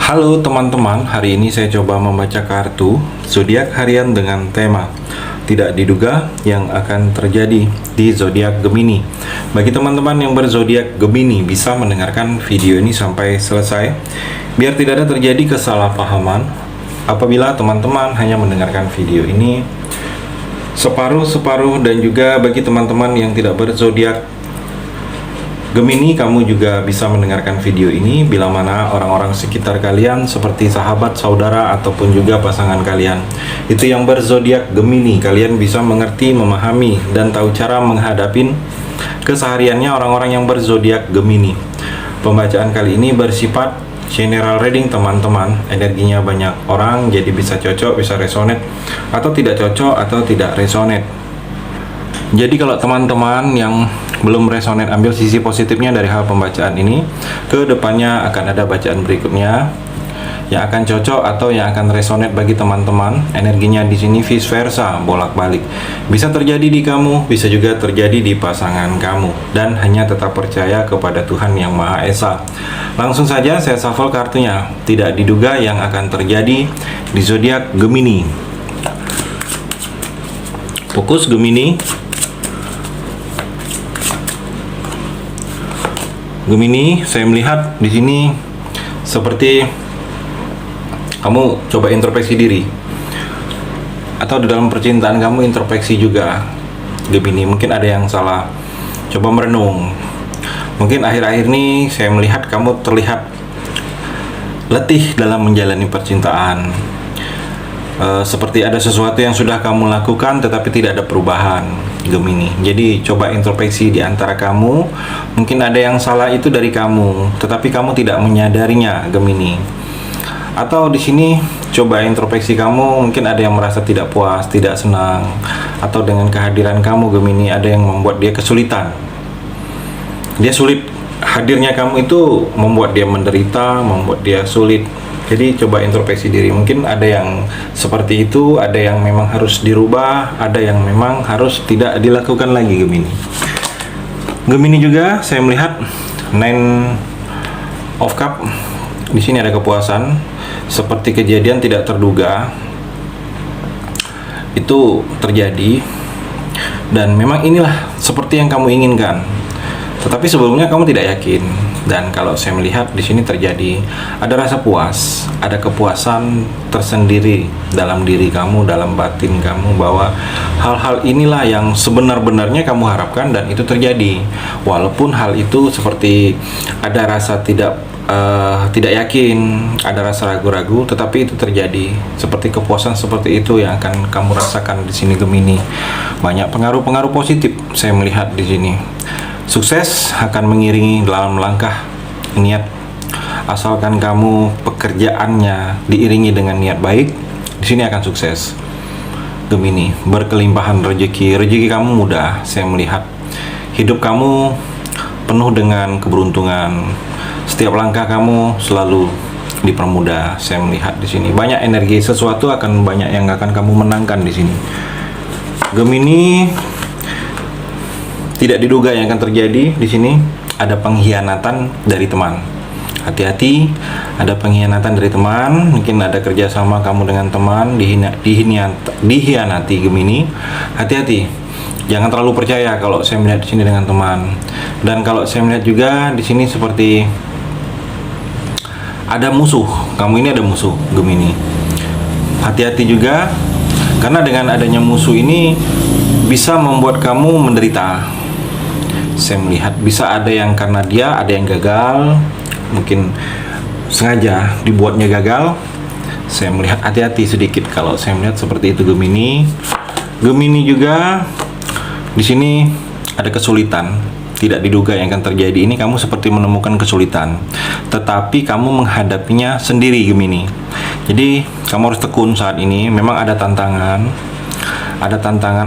Halo teman-teman, hari ini saya coba membaca kartu zodiak harian dengan tema tidak diduga yang akan terjadi di zodiak Gemini. Bagi teman-teman yang berzodiak Gemini bisa mendengarkan video ini sampai selesai biar tidak ada terjadi kesalahpahaman apabila teman-teman hanya mendengarkan video ini separuh-separuh. Dan juga bagi teman-teman yang tidak berzodiak Gemini, kamu juga bisa mendengarkan video ini bila mana orang-orang sekitar kalian seperti sahabat, saudara, ataupun juga pasangan kalian itu yang berzodiak Gemini. Kalian bisa mengerti, memahami, dan tahu cara menghadapin kesehariannya orang-orang yang berzodiak Gemini. Pembacaan kali ini bersifat general reading teman-teman. Energinya banyak orang, jadi bisa cocok, bisa resonate, atau tidak cocok, atau tidak resonate. Jadi kalau teman-teman yang belum resonate, ambil sisi positifnya dari hal pembacaan ini. Ke depannya akan ada bacaan berikutnya yang akan cocok atau yang akan resonate bagi teman-teman. Energinya di sini vice versa, bolak-balik. Bisa terjadi di kamu, bisa juga terjadi di pasangan kamu. Dan hanya tetap percaya kepada Tuhan Yang Maha Esa. Langsung saja saya shuffle kartunya. Tidak diduga yang akan terjadi di zodiak Gemini. Fokus Gemini. Gemini, saya melihat di sini seperti kamu coba introspeksi diri, atau di dalam percintaan kamu introspeksi juga. Gemini, mungkin ada yang salah. Coba merenung. Mungkin akhir-akhir ini saya melihat kamu terlihat letih dalam menjalani percintaan. Seperti ada sesuatu yang sudah kamu lakukan tetapi tidak ada perubahan, Gemini. Jadi coba introspeksi di antara kamu. Mungkin ada yang salah itu dari kamu, tetapi kamu tidak menyadarinya, Gemini. Atau di sini coba introspeksi kamu, mungkin ada yang merasa tidak puas, tidak senang, atau dengan kehadiran kamu, Gemini, ada yang membuat dia kesulitan. Dia sulit, hadirnya kamu itu membuat dia menderita, membuat dia sulit. Jadi coba introspeksi diri. Mungkin ada yang seperti itu, ada yang memang harus dirubah, ada yang memang harus tidak dilakukan lagi, Gemini. Gemini juga saya melihat Nine of Cup. Di sini ada kepuasan, seperti kejadian tidak terduga itu terjadi, dan memang inilah seperti yang kamu inginkan. Tetapi sebelumnya kamu tidak yakin. Dan kalau saya melihat di sini terjadi ada rasa puas, ada kepuasan tersendiri dalam diri kamu, dalam batin kamu, bahwa hal-hal inilah yang sebenar-benarnya kamu harapkan dan itu terjadi. Walaupun hal itu seperti ada rasa tidak yakin, ada rasa ragu-ragu, tetapi itu terjadi. Seperti kepuasan seperti itu yang akan kamu rasakan di sini, Gemini. Banyak pengaruh-pengaruh positif saya melihat di sini. Sukses akan mengiringi dalam langkah niat, asalkan kamu pekerjaannya diiringi dengan niat baik. Di sini akan sukses, Gemini. Berkelimpahan rezeki kamu mudah. Saya melihat hidup kamu penuh dengan keberuntungan. Setiap langkah kamu selalu dipermudah. Saya melihat di sini banyak energi, sesuatu akan banyak yang akan kamu menangkan di sini, Gemini. Tidak diduga yang akan terjadi di sini, ada pengkhianatan dari teman. Hati-hati, ada pengkhianatan dari teman. Mungkin ada kerjasama kamu dengan teman dihianati, Gemini. Hati-hati, jangan terlalu percaya kalau saya melihat di sini dengan teman. Dan kalau saya melihat juga di sini seperti ada musuh. Kamu ini ada musuh, Gemini. Hati-hati juga, karena dengan adanya musuh ini bisa membuat kamu menderita. Saya melihat bisa ada yang karena dia ada yang gagal, mungkin sengaja dibuatnya gagal. Saya melihat hati-hati sedikit kalau saya melihat seperti itu, Gemini. Gemini juga di sini ada kesulitan tidak diduga yang akan terjadi. Ini kamu seperti menemukan kesulitan, tetapi kamu menghadapinya sendiri, Gemini. Jadi kamu harus tekun saat ini. Memang ada tantangan,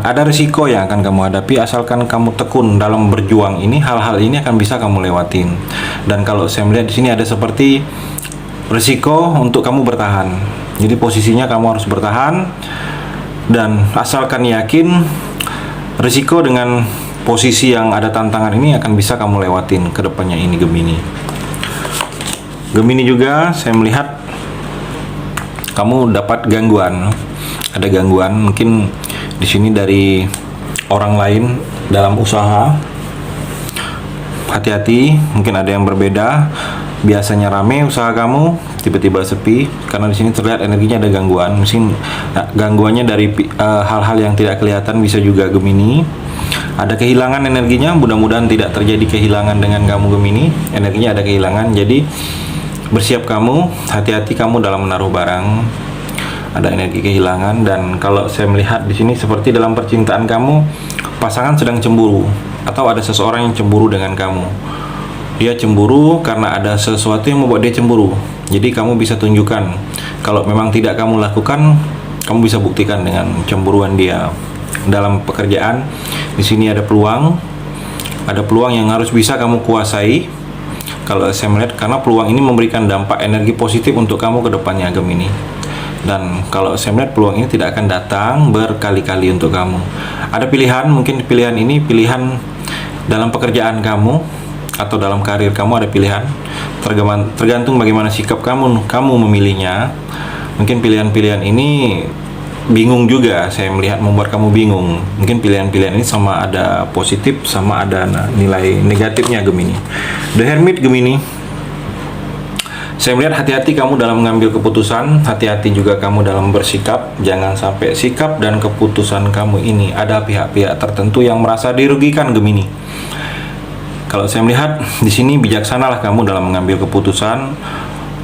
ada risiko yang akan kamu hadapi. Asalkan kamu tekun dalam berjuang ini, hal-hal ini akan bisa kamu lewatin. Dan kalau saya melihat di sini ada seperti risiko untuk kamu bertahan. Jadi posisinya kamu harus bertahan, dan asalkan yakin risiko dengan posisi yang ada tantangan ini akan bisa kamu lewatin ke depannya ini, Gemini. Gemini juga saya melihat kamu dapat gangguan. Ada gangguan mungkin di sini dari orang lain dalam usaha. Hati-hati, mungkin ada yang berbeda. Biasanya rame usaha kamu, tiba-tiba sepi karena di sini terlihat energinya ada gangguan. Mungkin gangguannya dari hal-hal yang tidak kelihatan, bisa juga Gemini. Ada kehilangan energinya, mudah-mudahan tidak terjadi kehilangan dengan kamu Gemini. Energinya ada kehilangan, jadi bersiap kamu, hati-hati kamu dalam menaruh barang. Ada energi kehilangan. Dan kalau saya melihat di sini seperti dalam percintaan kamu, pasangan sedang cemburu atau ada seseorang yang cemburu dengan kamu. Dia cemburu karena ada sesuatu yang membuat dia cemburu. Jadi kamu bisa tunjukkan. Kalau memang tidak kamu lakukan, kamu bisa buktikan dengan cemburuan dia. Dalam pekerjaan, di sini ada peluang yang harus bisa kamu kuasai. Kalau saya melihat, karena peluang ini memberikan dampak energi positif untuk kamu ke depannya Gemini. Dan kalau saya melihat peluang ini tidak akan datang berkali-kali untuk kamu. Ada pilihan, mungkin pilihan ini pilihan dalam pekerjaan kamu atau dalam karir kamu, ada pilihan. Tergantung bagaimana sikap kamu memilihnya. Mungkin pilihan-pilihan ini bingung juga, saya melihat membuat kamu bingung. Mungkin pilihan-pilihan ini sama ada positif, sama ada nilai negatifnya Gemini. The Hermit Gemini, saya melihat hati-hati kamu dalam mengambil keputusan, hati-hati juga kamu dalam bersikap. Jangan sampai sikap dan keputusan kamu ini ada pihak-pihak tertentu yang merasa dirugikan Gemini. Kalau saya melihat di sini, bijaksanalah kamu dalam mengambil keputusan.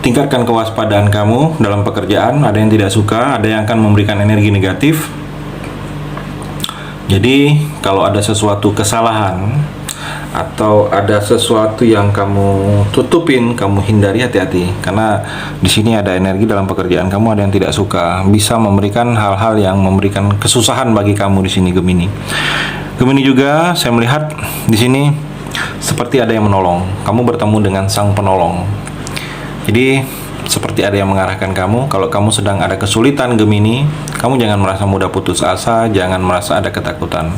Tingkatkan kewaspadaan kamu dalam pekerjaan. Ada yang tidak suka, ada yang akan memberikan energi negatif. Jadi kalau ada sesuatu kesalahan atau ada sesuatu yang kamu tutupin, kamu hindari, hati-hati. Karena di sini ada energi dalam pekerjaan kamu, ada yang tidak suka, bisa memberikan hal-hal yang memberikan kesusahan bagi kamu di sini Gemini. Gemini juga saya melihat di sini seperti ada yang menolong. Kamu bertemu dengan sang penolong. Jadi seperti ada yang mengarahkan kamu. Kalau kamu sedang ada kesulitan Gemini, kamu jangan merasa mudah putus asa, jangan merasa ada ketakutan.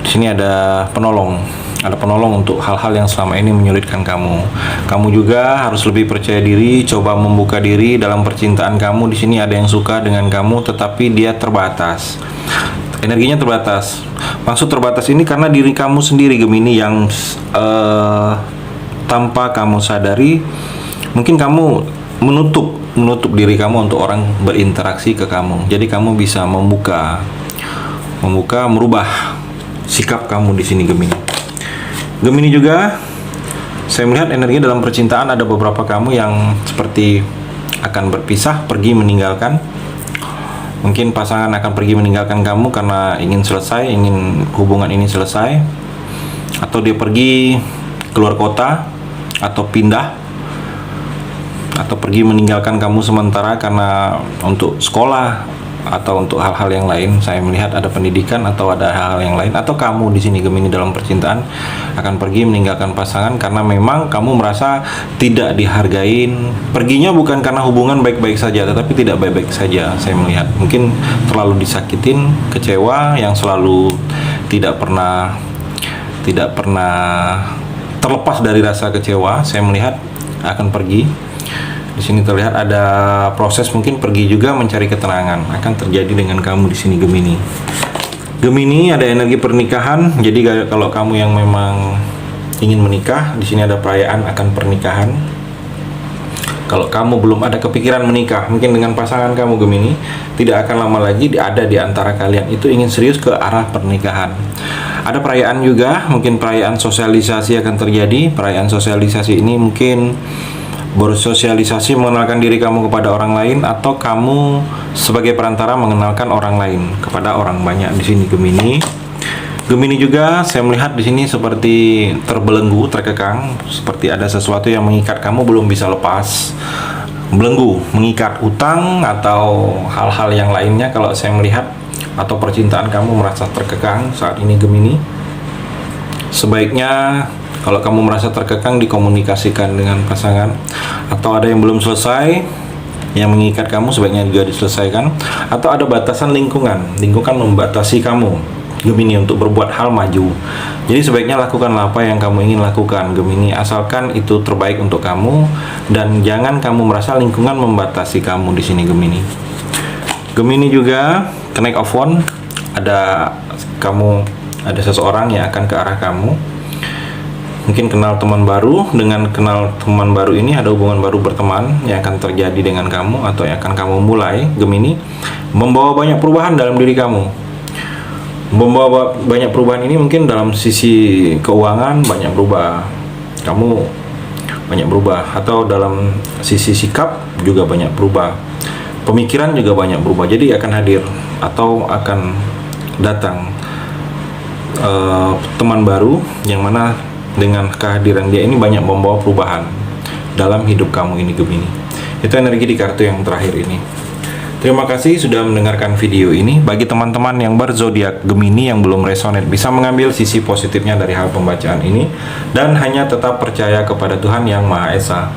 Di sini ada penolong. Ada penolong untuk hal-hal yang selama ini menyulitkan kamu. Kamu juga harus lebih percaya diri, coba membuka diri dalam percintaan kamu. Di sini ada yang suka dengan kamu, tetapi dia terbatas. Energinya terbatas. Maksud terbatas ini karena diri kamu sendiri Gemini yang tanpa kamu sadari, mungkin kamu menutup diri kamu untuk orang berinteraksi ke kamu. Jadi kamu bisa merubah sikap kamu di sini Gemini. Gemini juga saya melihat energi dalam percintaan, ada beberapa kamu yang seperti akan berpisah, pergi, meninggalkan. Mungkin pasangan akan pergi meninggalkan kamu karena ingin hubungan ini selesai, atau dia pergi keluar kota, atau pindah, atau pergi meninggalkan kamu sementara karena untuk sekolah atau untuk hal-hal yang lain. Saya melihat ada pendidikan atau ada hal-hal yang lain, atau kamu di sini Gemini dalam percintaan akan pergi meninggalkan pasangan karena memang kamu merasa tidak dihargain. Perginya bukan karena hubungan baik-baik saja, tetapi tidak baik-baik saja. Saya melihat mungkin terlalu disakitin, kecewa, yang selalu tidak pernah terlepas dari rasa kecewa. Saya melihat akan pergi. Di sini terlihat ada proses, mungkin pergi juga mencari ketenangan akan terjadi dengan kamu di sini Gemini. Gemini ada energi pernikahan. Jadi kalau kamu yang memang ingin menikah, di sini ada perayaan akan pernikahan. Kalau kamu belum ada kepikiran menikah, mungkin dengan pasangan kamu Gemini, tidak akan lama lagi ada di antara kalian itu ingin serius ke arah pernikahan. Ada perayaan juga, mungkin perayaan sosialisasi akan terjadi. Perayaan sosialisasi ini mungkin bersosialisasi, mengenalkan diri kamu kepada orang lain, atau kamu sebagai perantara mengenalkan orang lain kepada orang banyak di sini Gemini. Gemini juga saya melihat di sini seperti terbelenggu, terkekang, seperti ada sesuatu yang mengikat kamu belum bisa lepas. Belenggu, mengikat utang atau hal-hal yang lainnya. Kalau saya melihat atau percintaan kamu merasa terkekang saat ini Gemini, sebaiknya kalau kamu merasa terkekang dikomunikasikan dengan pasangan, atau ada yang belum selesai yang mengikat kamu sebaiknya juga diselesaikan, atau ada batasan lingkungan membatasi kamu. Gemini untuk berbuat hal maju. Jadi sebaiknya lakukanlah apa yang kamu ingin lakukan, Gemini, asalkan itu terbaik untuk kamu dan jangan kamu merasa lingkungan membatasi kamu di sini, Gemini. Gemini juga connect of one, ada seseorang yang akan ke arah kamu. Mungkin kenal teman baru, dengan kenal teman baru ini ada hubungan baru berteman yang akan terjadi dengan kamu atau yang akan kamu mulai, Gemini, membawa banyak perubahan dalam diri kamu. Membawa banyak perubahan ini mungkin dalam sisi keuangan banyak berubah, kamu banyak berubah, atau dalam sisi sikap juga banyak berubah, pemikiran juga banyak berubah. Jadi akan hadir atau akan datang teman baru yang mana dengan kehadiran dia ini banyak membawa perubahan dalam hidup kamu ini, Gemini. Itu energi di kartu yang terakhir ini. Terima kasih sudah mendengarkan video ini. Bagi teman-teman yang berzodiak Gemini yang belum resonate, bisa mengambil sisi positifnya dari hal pembacaan ini dan hanya tetap percaya kepada Tuhan Yang Maha Esa.